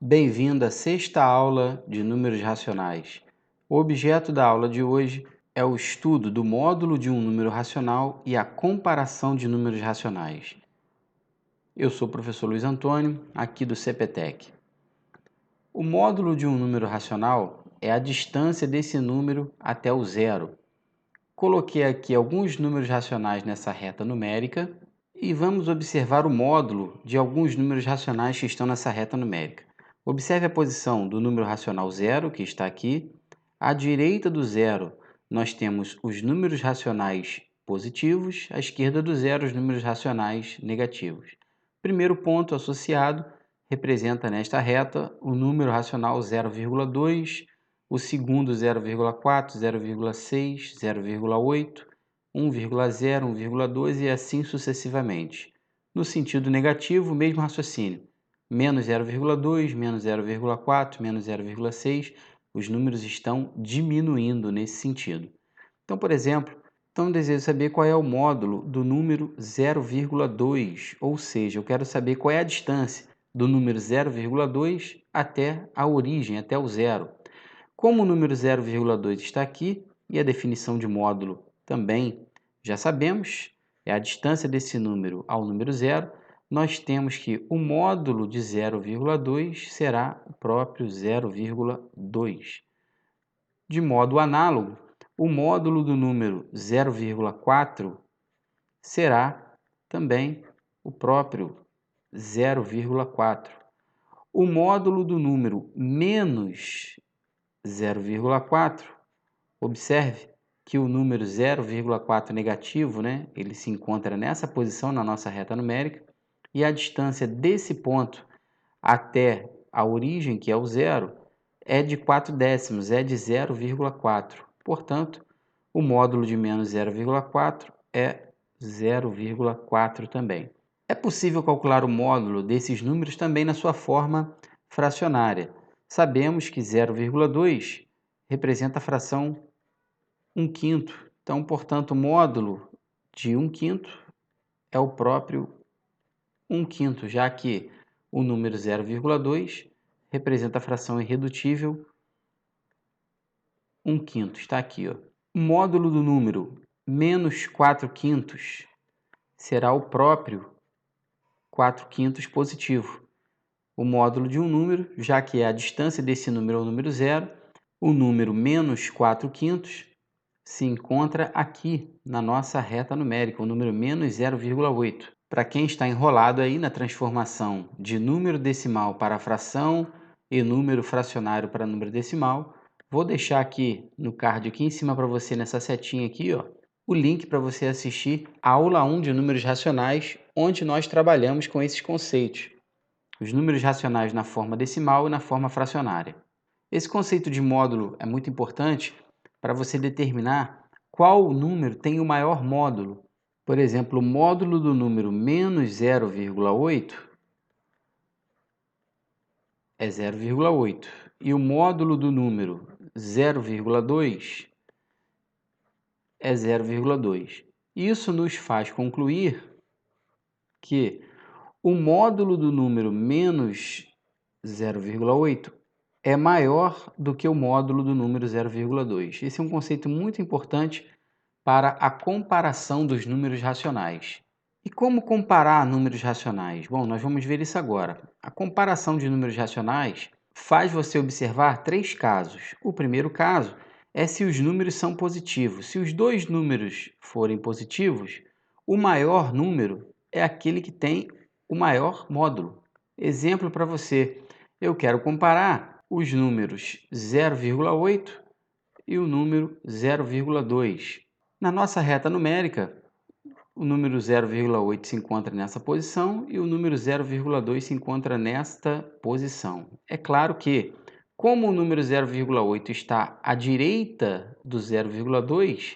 Bem-vindo à sexta aula de números racionais. O objeto da aula de hoje é o estudo do módulo de um número racional e a comparação de números racionais. Eu sou o professor Luiz Antônio, aqui do CPTEC. O módulo de um número racional é a distância desse número até o zero. Coloquei aqui alguns números racionais nessa reta numérica e vamos observar o módulo de alguns números racionais que estão nessa reta numérica. Observe a posição do número racional zero, que está aqui. À direita do zero, nós temos os números racionais positivos, à esquerda do zero, os números racionais negativos. Primeiro ponto associado representa nesta reta o número racional 0,2, o segundo 0,4, 0,6, 0,8, 1,0, 1,2 e assim sucessivamente. No sentido negativo, o mesmo raciocínio. Menos 0,2, menos 0,4, menos 0,6, os números estão diminuindo nesse sentido. Então, por exemplo, desejo saber qual é o módulo do número 0,2, ou seja, eu quero saber qual é a distância do número 0,2 até a origem, até o zero. Como o número 0,2 está aqui e a definição de módulo também já sabemos, é a distância desse número ao número zero, nós temos que o módulo de 0,2 será o próprio 0,2. De modo análogo, o módulo do número 0,4 será também o próprio 0,4. O módulo do número menos 0,4, observe que o número 0,4 negativo, ele se encontra nessa posição na nossa reta numérica e a distância desse ponto até a origem, que é o zero, é de 4 décimos, é de 0,4. Portanto, o módulo de menos 0,4 é 0,4 também. É possível calcular o módulo desses números também na sua forma fracionária. Sabemos que 0,2 representa a fração 1/5. Então, portanto, o módulo de 1/5 é o próprio 1/5, já que o número 0,2 representa a fração irredutível 1/5. Está aqui, ó. O módulo do número menos 4/5 será o próprio 4/5 positivo. O módulo de um número, já que é a distância desse número ao número zero, o número menos 4/5 se encontra aqui na nossa reta numérica, o número menos 0,8. Para quem está enrolado aí na transformação de número decimal para fração e número fracionário para número decimal, vou deixar aqui no card aqui em cima para você, nessa setinha aqui, ó, o link para você assistir a aula 1 de números racionais, onde nós trabalhamos com esses conceitos. Os números racionais na forma decimal e na forma fracionária. Esse conceito de módulo é muito importante para você determinar qual número tem o maior módulo. Por exemplo, o módulo do número menos 0,8 é 0,8 e o módulo do número 0,2 é 0,2. Isso nos faz concluir que o módulo do número menos 0,8 é maior do que o módulo do número 0,2. Esse é um conceito muito importante para a comparação dos números racionais. E como comparar números racionais? Bom, nós vamos ver isso agora. A comparação de números racionais faz você observar três casos. O primeiro caso é se os números são positivos. Se os dois números forem positivos, o maior número é aquele que tem o maior módulo. Exemplo para você. Eu quero comparar os números 0,8 e o número 0,2. Na nossa reta numérica, o número 0,8 se encontra nessa posição e o número 0,2 se encontra nesta posição. É claro que, como o número 0,8 está à direita do 0,2,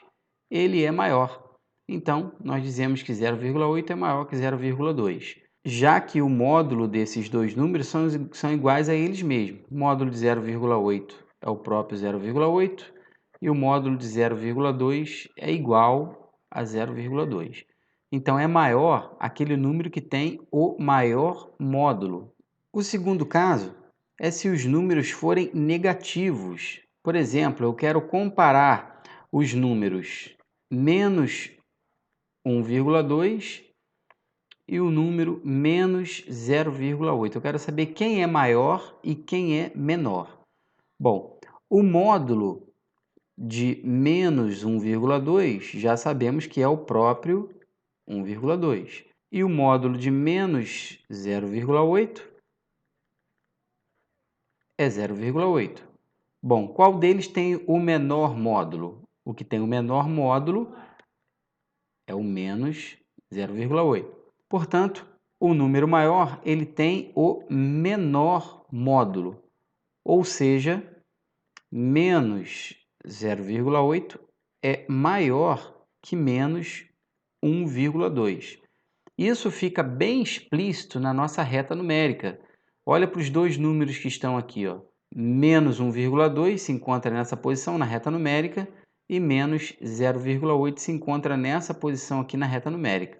ele é maior. Então, nós dizemos que 0,8 é maior que 0,2. Já que o módulo desses dois números são iguais a eles mesmos. O módulo de 0,8 é o próprio 0,8 e o módulo de 0,2 é igual a 0,2. Então, é maior aquele número que tem o maior módulo. O segundo caso é se os números forem negativos. Por exemplo, eu quero comparar os números menos 1,2 e o número menos 0,8. Eu quero saber quem é maior e quem é menor. Bom, o módulo de menos 1,2 já sabemos que é o próprio 1,2. E o módulo de menos 0,8 é 0,8. Bom, qual deles tem o menor módulo? O que tem o menor módulo é o menos 0,8. Portanto, o número maior ele tem o menor módulo, ou seja, menos 0,8 é maior que menos 1,2. Isso fica bem explícito na nossa reta numérica. Olha para os dois números que estão aqui, ó. Menos 1,2 se encontra nessa posição na reta numérica e menos 0,8 se encontra nessa posição aqui na reta numérica.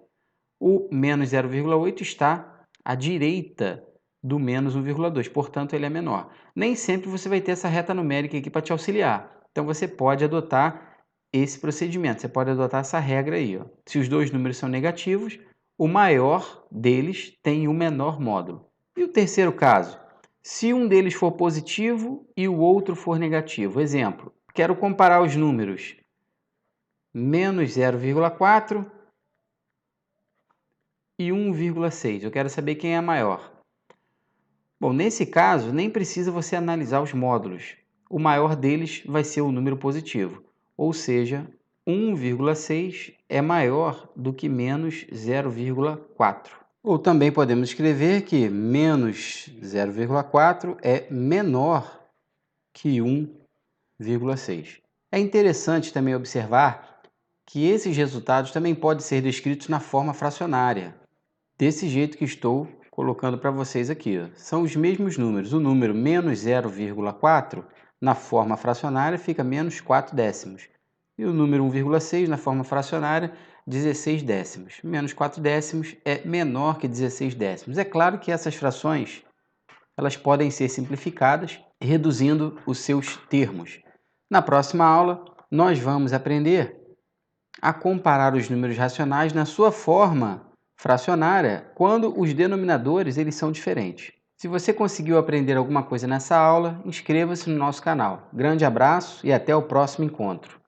O menos 0,8 está à direita do menos 1,2, portanto ele é menor. Nem sempre você vai ter essa reta numérica aqui para te auxiliar. Então você pode adotar esse procedimento, você pode adotar essa regra aí, ó. Se os dois números são negativos, o maior deles tem o menor módulo. E o terceiro caso? Se um deles for positivo e o outro for negativo. Exemplo, quero comparar os números menos 0,4 e 1,6. Eu quero saber quem é maior. Bom, nesse caso, nem precisa você analisar os módulos. O maior deles vai ser o número positivo, ou seja, 1,6 é maior do que menos 0,4. Ou também podemos escrever que menos 0,4 é menor que 1,6. É interessante também observar que esses resultados também podem ser descritos na forma fracionária, desse jeito que estou colocando para vocês aqui, ó. São os mesmos números. O número menos 0,4 na forma fracionária fica menos 4 décimos. E o número 1,6 na forma fracionária, 16 décimos. Menos 4 décimos é menor que 16 décimos. É claro que essas frações elas podem ser simplificadas, reduzindo os seus termos. Na próxima aula, nós vamos aprender a comparar os números racionais na sua forma fracionária quando os denominadores eles são diferentes. Se você conseguiu aprender alguma coisa nessa aula, inscreva-se no nosso canal. Grande abraço e até o próximo encontro.